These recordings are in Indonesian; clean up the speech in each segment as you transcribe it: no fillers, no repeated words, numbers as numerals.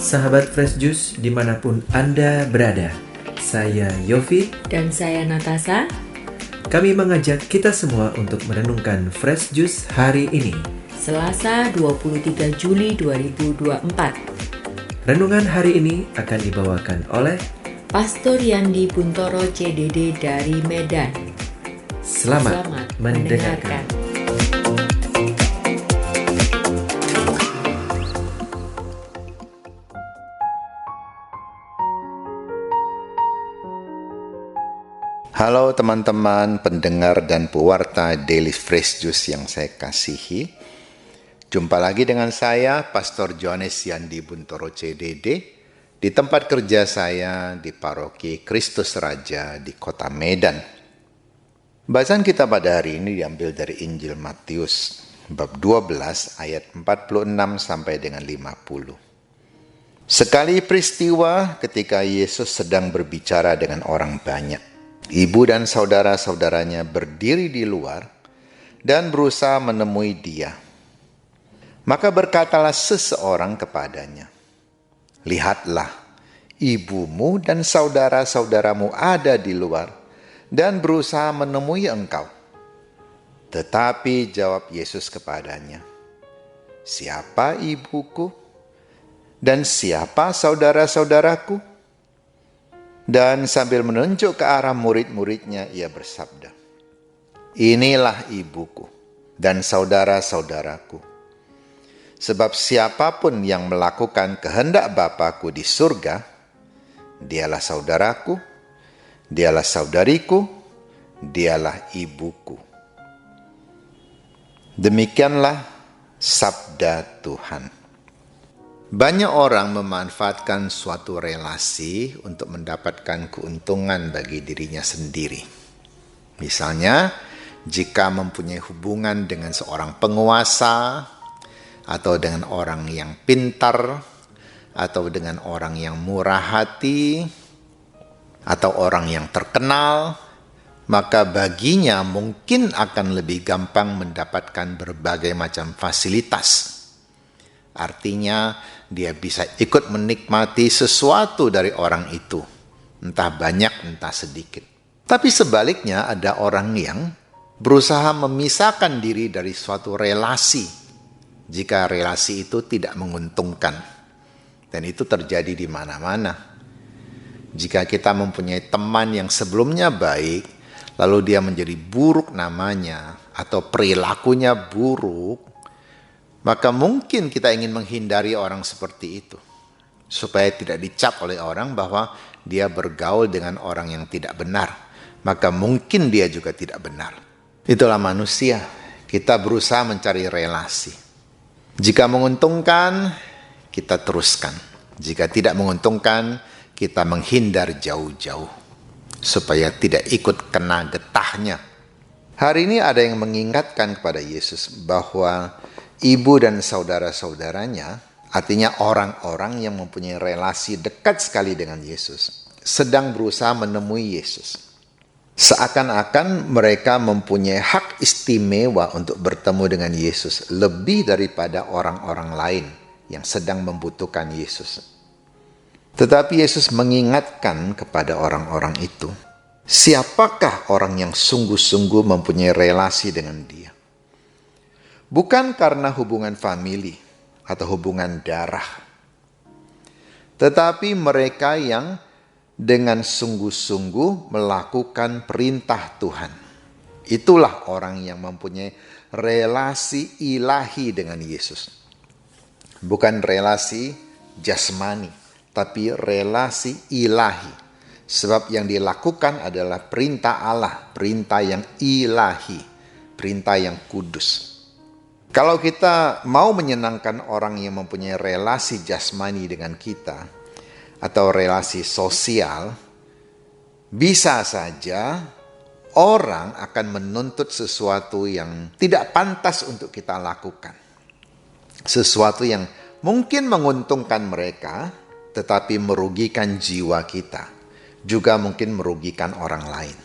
Sahabat Fresh Juice dimanapun Anda berada, saya Yofi dan saya Natasha. Kami mengajak kita semua untuk merenungkan Fresh Juice hari ini, Selasa 23 Juli 2024. Renungan hari ini akan dibawakan oleh Pastor Yandi Buntoro CDD dari Medan. Selamat mendengarkan. Halo teman-teman pendengar dan pewarta Daily Fresh Juice yang saya kasihi. Jumpa lagi dengan saya, Pastor Johannes Yandi Buntoro CDD, di tempat kerja saya di Paroki Kristus Raja di Kota Medan. Bacaan kita pada hari ini diambil dari Injil Matius, bab 12 ayat 46 sampai dengan 50. Sekali peristiwa ketika Yesus sedang berbicara dengan orang banyak. Ibu dan saudara-saudaranya berdiri di luar dan berusaha menemui dia. Maka berkatalah seseorang kepadanya, "Lihatlah, ibumu dan saudara-saudaramu ada di luar dan berusaha menemui engkau." Tetapi jawab Yesus kepadanya, "Siapa ibuku dan siapa saudara-saudaraku?" Dan sambil menunjuk ke arah murid-muridnya, ia bersabda, "Inilah ibuku dan saudara-saudaraku. Sebab siapapun yang melakukan kehendak Bapa-Ku di surga, dialah saudaraku, dialah saudariku, dialah ibuku." Demikianlah sabda Tuhan. Banyak orang memanfaatkan suatu relasi untuk mendapatkan keuntungan bagi dirinya sendiri. Misalnya, jika mempunyai hubungan dengan seorang penguasa, atau dengan orang yang pintar, atau dengan orang yang murah hati, atau orang yang terkenal, maka baginya mungkin akan lebih gampang mendapatkan berbagai macam fasilitas. Artinya, dia bisa ikut menikmati sesuatu dari orang itu, entah banyak, entah sedikit. Tapi sebaliknya ada orang yang berusaha memisahkan diri dari suatu relasi, jika relasi itu tidak menguntungkan. Dan itu terjadi di mana-mana. Jika kita mempunyai teman yang sebelumnya baik, lalu dia menjadi buruk namanya, atau perilakunya buruk, maka mungkin kita ingin menghindari orang seperti itu, supaya tidak dicap oleh orang bahwa dia bergaul dengan orang yang tidak benar. Maka mungkin dia juga tidak benar. Itulah manusia, kita berusaha mencari relasi. Jika menguntungkan, kita teruskan. Jika tidak menguntungkan, kita menghindar jauh-jauh, supaya tidak ikut kena getahnya. Hari ini ada yang mengingatkan kepada Yesus bahwa ibu dan saudara-saudaranya, artinya orang-orang yang mempunyai relasi dekat sekali dengan Yesus, sedang berusaha menemui Yesus. Seakan-akan mereka mempunyai hak istimewa untuk bertemu dengan Yesus lebih daripada orang-orang lain yang sedang membutuhkan Yesus. Tetapi Yesus mengingatkan kepada orang-orang itu, siapakah orang yang sungguh-sungguh mempunyai relasi dengan dia? Bukan karena hubungan famili atau hubungan darah, tetapi mereka yang dengan sungguh-sungguh melakukan perintah Tuhan. Itulah orang yang mempunyai relasi ilahi dengan Yesus. Bukan relasi jasmani, tapi relasi ilahi. Sebab yang dilakukan adalah perintah Allah, perintah yang ilahi, perintah yang kudus. Kalau kita mau menyenangkan orang yang mempunyai relasi jasmani dengan kita, atau relasi sosial, bisa saja orang akan menuntut sesuatu yang tidak pantas untuk kita lakukan. Sesuatu yang mungkin menguntungkan mereka, tetapi merugikan jiwa kita. Juga mungkin merugikan orang lain.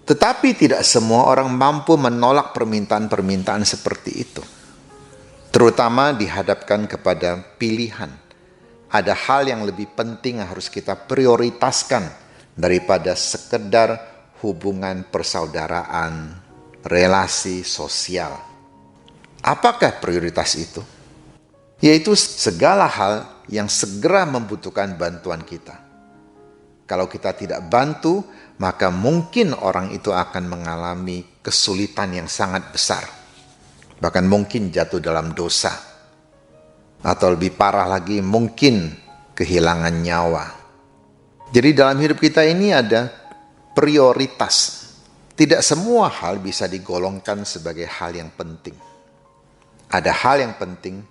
Tetapi tidak semua orang mampu menolak permintaan-permintaan seperti itu. Terutama dihadapkan kepada pilihan ada hal yang lebih penting yang harus kita prioritaskan daripada sekedar hubungan persaudaraan, relasi sosial. Apakah prioritas itu? Yaitu segala hal yang segera membutuhkan bantuan kita. Kalau kita tidak bantu, maka mungkin orang itu akan mengalami kesulitan yang sangat besar. Bahkan mungkin jatuh dalam dosa. Atau lebih parah lagi, mungkin kehilangan nyawa. Jadi dalam hidup kita ini ada prioritas. Tidak semua hal bisa digolongkan sebagai hal yang penting. Ada hal yang penting,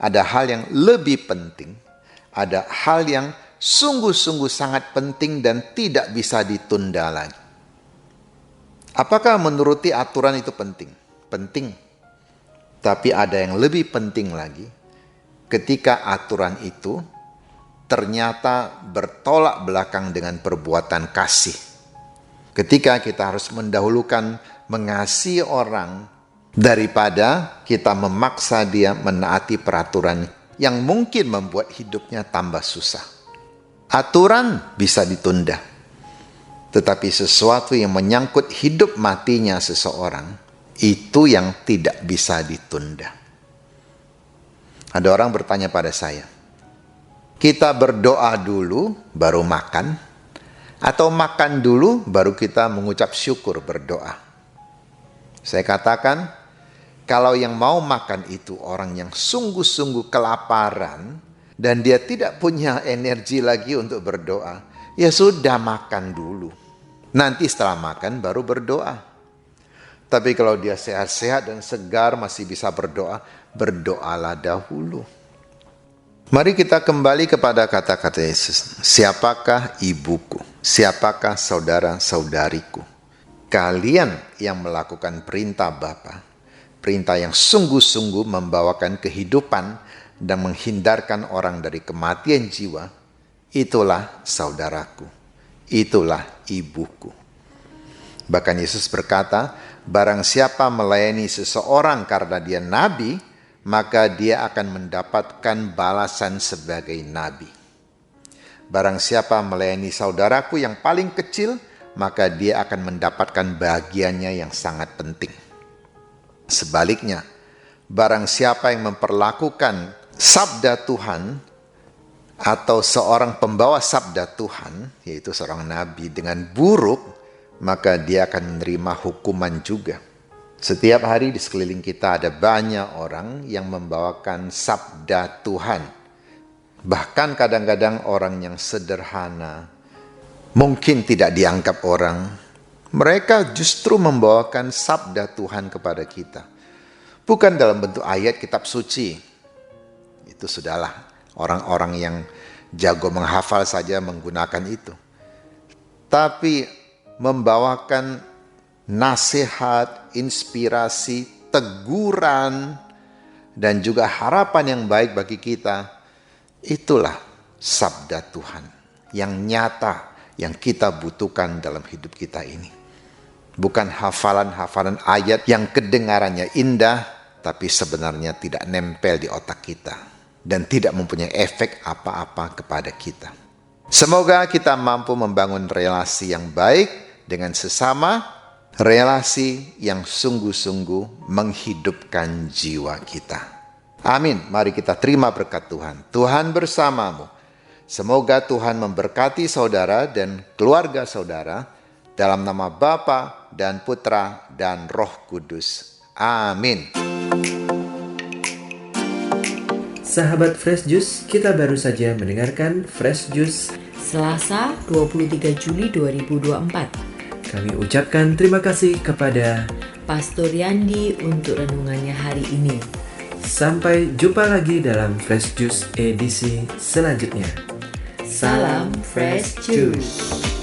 ada hal yang lebih penting, ada hal yang sungguh-sungguh sangat penting dan tidak bisa ditunda lagi. Apakah menuruti aturan itu penting? Penting. Tapi ada yang lebih penting lagi, ketika aturan itu ternyata bertolak belakang dengan perbuatan kasih. Ketika kita harus mendahulukan mengasihi orang daripada kita memaksa dia menaati peraturan yang mungkin membuat hidupnya tambah susah. Aturan bisa ditunda, tetapi sesuatu yang menyangkut hidup matinya seseorang, itu yang tidak bisa ditunda. Ada orang bertanya pada saya, kita berdoa dulu baru makan, atau makan dulu baru kita mengucap syukur berdoa? Saya katakan, kalau yang mau makan itu orang yang sungguh-sungguh kelaparan dan dia tidak punya energi lagi untuk berdoa, ya sudah makan dulu. Nanti setelah makan baru berdoa. Tapi kalau dia sehat-sehat dan segar masih bisa berdoa, berdoalah dahulu. Mari kita kembali kepada kata-kata Yesus. Siapakah ibuku? Siapakah saudara-saudariku? Kalian yang melakukan perintah Bapa, perintah yang sungguh-sungguh membawakan kehidupan dan menghindarkan orang dari kematian jiwa, itulah saudaraku, itulah ibuku. Bahkan Yesus berkata, barang siapa melayani seseorang karena dia nabi, maka dia akan mendapatkan balasan sebagai nabi. Barang siapa melayani saudaraku yang paling kecil, maka dia akan mendapatkan bagiannya yang sangat penting. Sebaliknya, barang siapa yang memperlakukan sabda Tuhan atau seorang pembawa sabda Tuhan, yaitu seorang nabi, dengan buruk, maka dia akan menerima hukuman juga. Setiap hari di sekeliling kita ada banyak orang yang membawakan sabda Tuhan. Bahkan kadang-kadang orang yang sederhana, mungkin tidak dianggap orang, mereka justru membawakan sabda Tuhan kepada kita. Bukan dalam bentuk ayat kitab suci. Itu sudahlah, orang-orang yang jago menghafal saja menggunakan itu. Tapi membawakan nasihat, inspirasi, teguran, dan juga harapan yang baik bagi kita, itulah sabda Tuhan yang nyata, yang kita butuhkan dalam hidup kita ini. Bukan hafalan-hafalan ayat yang kedengarannya indah, tapi sebenarnya tidak nempel di otak kita dan tidak mempunyai efek apa-apa kepada kita. Semoga kita mampu membangun relasi yang baik dengan sesama, relasi yang sungguh-sungguh menghidupkan jiwa kita. Amin. Mari kita terima berkat Tuhan. Tuhan bersamamu. Semoga Tuhan memberkati saudara dan keluarga saudara dalam nama Bapa dan Putra dan Roh Kudus. Amin. Sahabat Fresh Juice, kita baru saja mendengarkan Fresh Juice Selasa 23 Juli 2024. Kami ucapkan terima kasih kepada Pastor Yandi untuk renungannya hari ini. Sampai jumpa lagi dalam Fresh Juice edisi selanjutnya. Salam Fresh Juice.